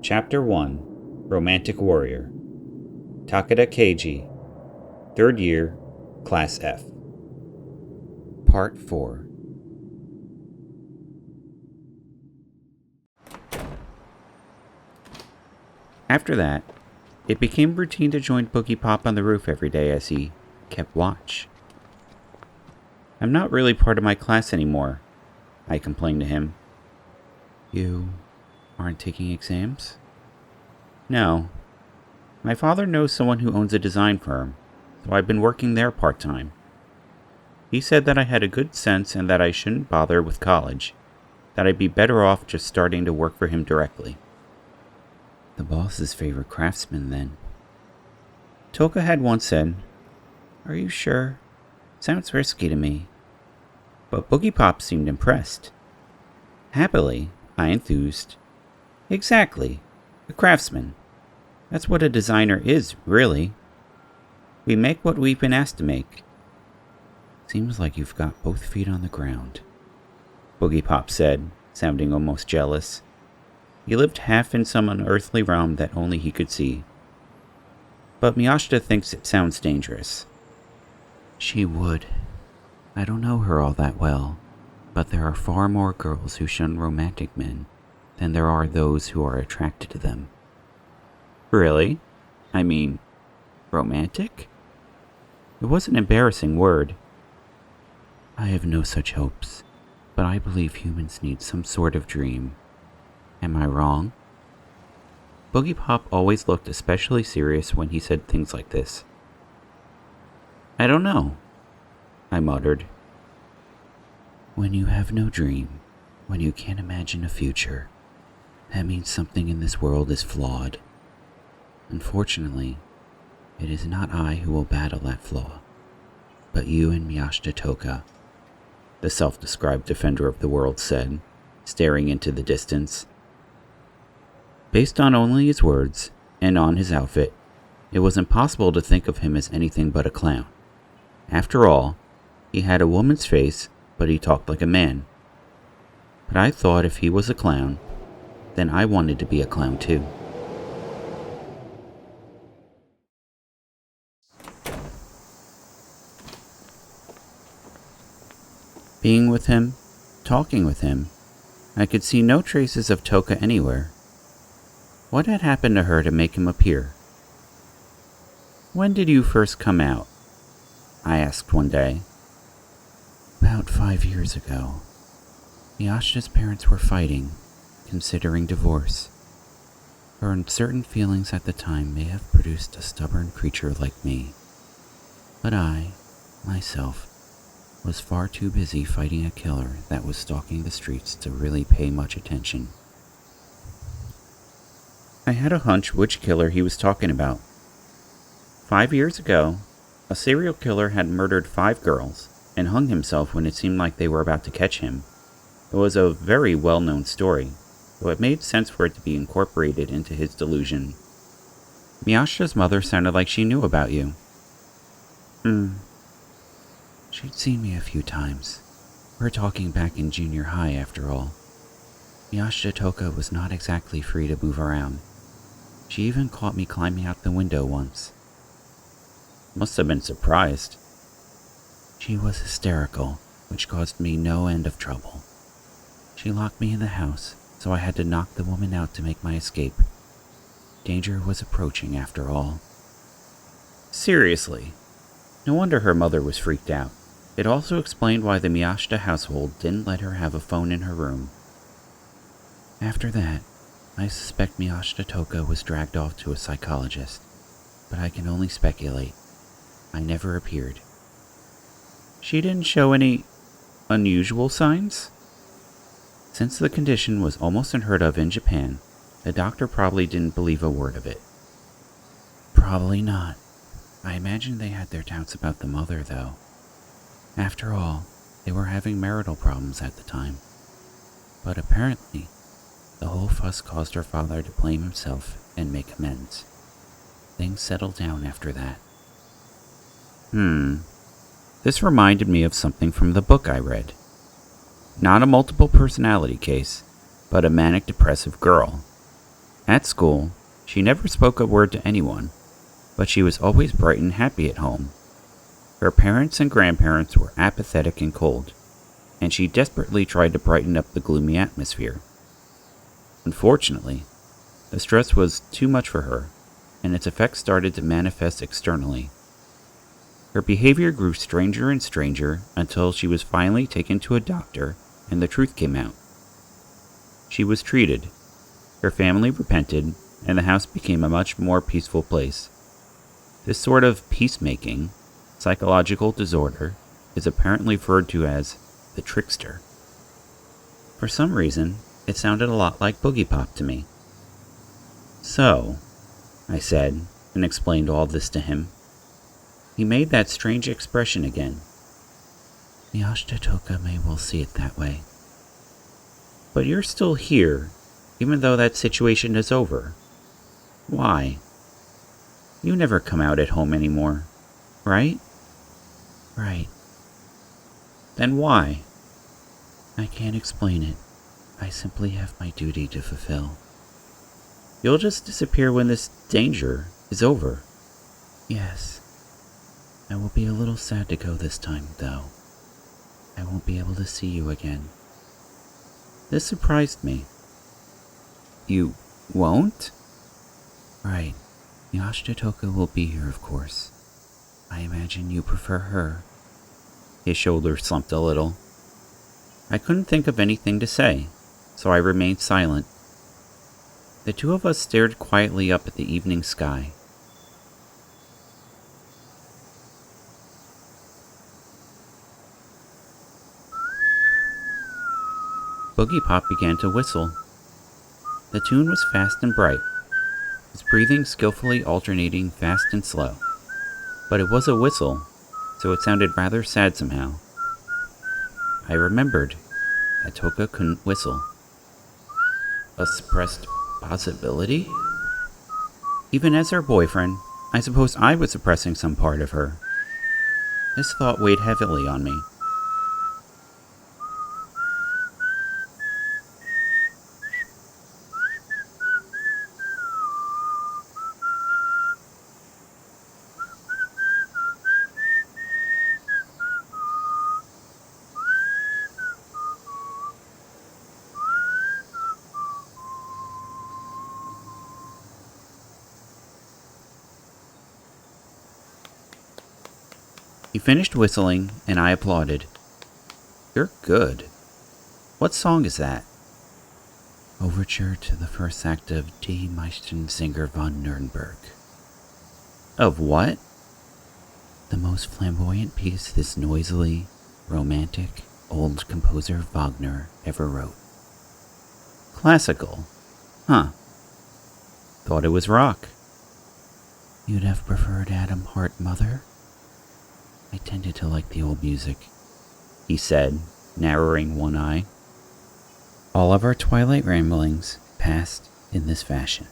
Chapter 1 Romantic Warrior Takeda Keiji 3rd Year, Class F. Part 4. After that, it became routine to join Boogiepop on the roof every day as he kept watch. "I'm not really part of my class anymore," I complained to him. "You aren't taking exams?" "No. My father knows someone who owns a design firm, so I've been working there part-time. He said that I had a good sense and that I shouldn't bother with college, that I'd be better off just starting to work for him directly." "The boss's favorite craftsman, then." Toka had once said, "Are you sure? Sounds risky to me." But Boogiepop seemed impressed. Happily, I enthused. "Exactly. A craftsman. That's what a designer is, really. We make what we've been asked to make." "Seems like you've got both feet on the ground," Boogiepop said, sounding almost jealous. He lived half in some unearthly realm that only he could see. "But Miyashita thinks it sounds dangerous." "She would. I don't know her all that well, but there are far more girls who shun romantic men than there are those who are attracted to them." "Really? I mean, romantic?" It was an embarrassing word. "I have no such hopes, but I believe humans need some sort of dream. Am I wrong?" Boogiepop always looked especially serious when he said things like this. "I don't know," I muttered. "When you have no dream, when you can't imagine a future, that means something in this world is flawed. Unfortunately, it is not I who will battle that flaw, but you and Miyashita Toka," the self-described defender of the world said, staring into the distance. Based on only his words, and on his outfit, it was impossible to think of him as anything but a clown. After all, he had a woman's face, but he talked like a man. But I thought if he was a clown, then I wanted to be a clown too. Being with him, talking with him, I could see no traces of Toka anywhere. What had happened to her to make him appear? "When did you first come out?" I asked one day. "About 5 years ago. Miyashita's parents were fighting, considering divorce. Her uncertain feelings at the time may have produced a stubborn creature like me. But I, myself, was far too busy fighting a killer that was stalking the streets to really pay much attention." I had a hunch which killer he was talking about. 5 years ago, a serial killer had murdered 5 girls and hung himself when it seemed like they were about to catch him. It was a very well-known story, so it made sense for it to be incorporated into his delusion. "Miyashita's mother sounded like she knew about you." She'd seen me a few times. We're talking back in junior high, after all. Miyashita Toka was not exactly free to move around. She even caught me climbing out the window once. "Must have been surprised." "She was hysterical, which caused me no end of trouble. She locked me in the house, so I had to knock the woman out to make my escape. Danger was approaching after all." Seriously? No wonder her mother was freaked out. It also explained why the Miyashita household didn't let her have a phone in her room. "After that, I suspect Miyashita Toka was dragged off to a psychologist, but I can only speculate. I never appeared." "She didn't show any unusual signs?" "Since the condition was almost unheard of in Japan, the doctor probably didn't believe a word of it." "Probably not. I imagine they had their doubts about the mother, though. After all, they were having marital problems at the time. But apparently, the whole fuss caused her father to blame himself and make amends. Things settled down after that." This reminded me of something from the book I read. Not a multiple personality case, but a manic depressive girl. At school, she never spoke a word to anyone, but she was always bright and happy at home. Her parents and grandparents were apathetic and cold, and she desperately tried to brighten up the gloomy atmosphere. Unfortunately, the stress was too much for her, and its effects started to manifest externally. Her behavior grew stranger and stranger until she was finally taken to a doctor and the truth came out. She was treated, her family repented, and the house became a much more peaceful place. This sort of peacemaking, psychological disorder, is apparently referred to as the trickster. For some reason, it sounded a lot like Boogiepop to me. So, I said, and explained all this to him. He made that strange expression again. Miyashita may well see it that way. But you're still here, even though that situation is over. Why? You never come out at home anymore, right? Right. Then why? I can't explain it. I simply have my duty to fulfill. You'll just disappear when this danger is over. Yes. I will be a little sad to go this time, though. I won't be able to see you again. This surprised me. You won't? Right. Yashitoka will be here, of course. I imagine you prefer her. His shoulders slumped a little. I couldn't think of anything to say, so I remained silent. The two of us stared quietly up at the evening sky. Boogiepop began to whistle. The tune was fast and bright, his breathing skillfully alternating fast and slow. But it was a whistle, so it sounded rather sad somehow. I remembered that Toka couldn't whistle. A suppressed possibility? Even as her boyfriend, I suppose I was suppressing some part of her. This thought weighed heavily on me. He finished whistling, and I applauded. You're good. What song is that? Overture to the first act of Die Meistensinger von Nuremberg. Of what? The most flamboyant piece this noisily romantic old composer Wagner ever wrote. Classical. Huh. Thought it was rock. You'd have preferred Adam Hart, Mother? I tended to like the old music, he said, narrowing one eye. All of our twilight ramblings passed in this fashion.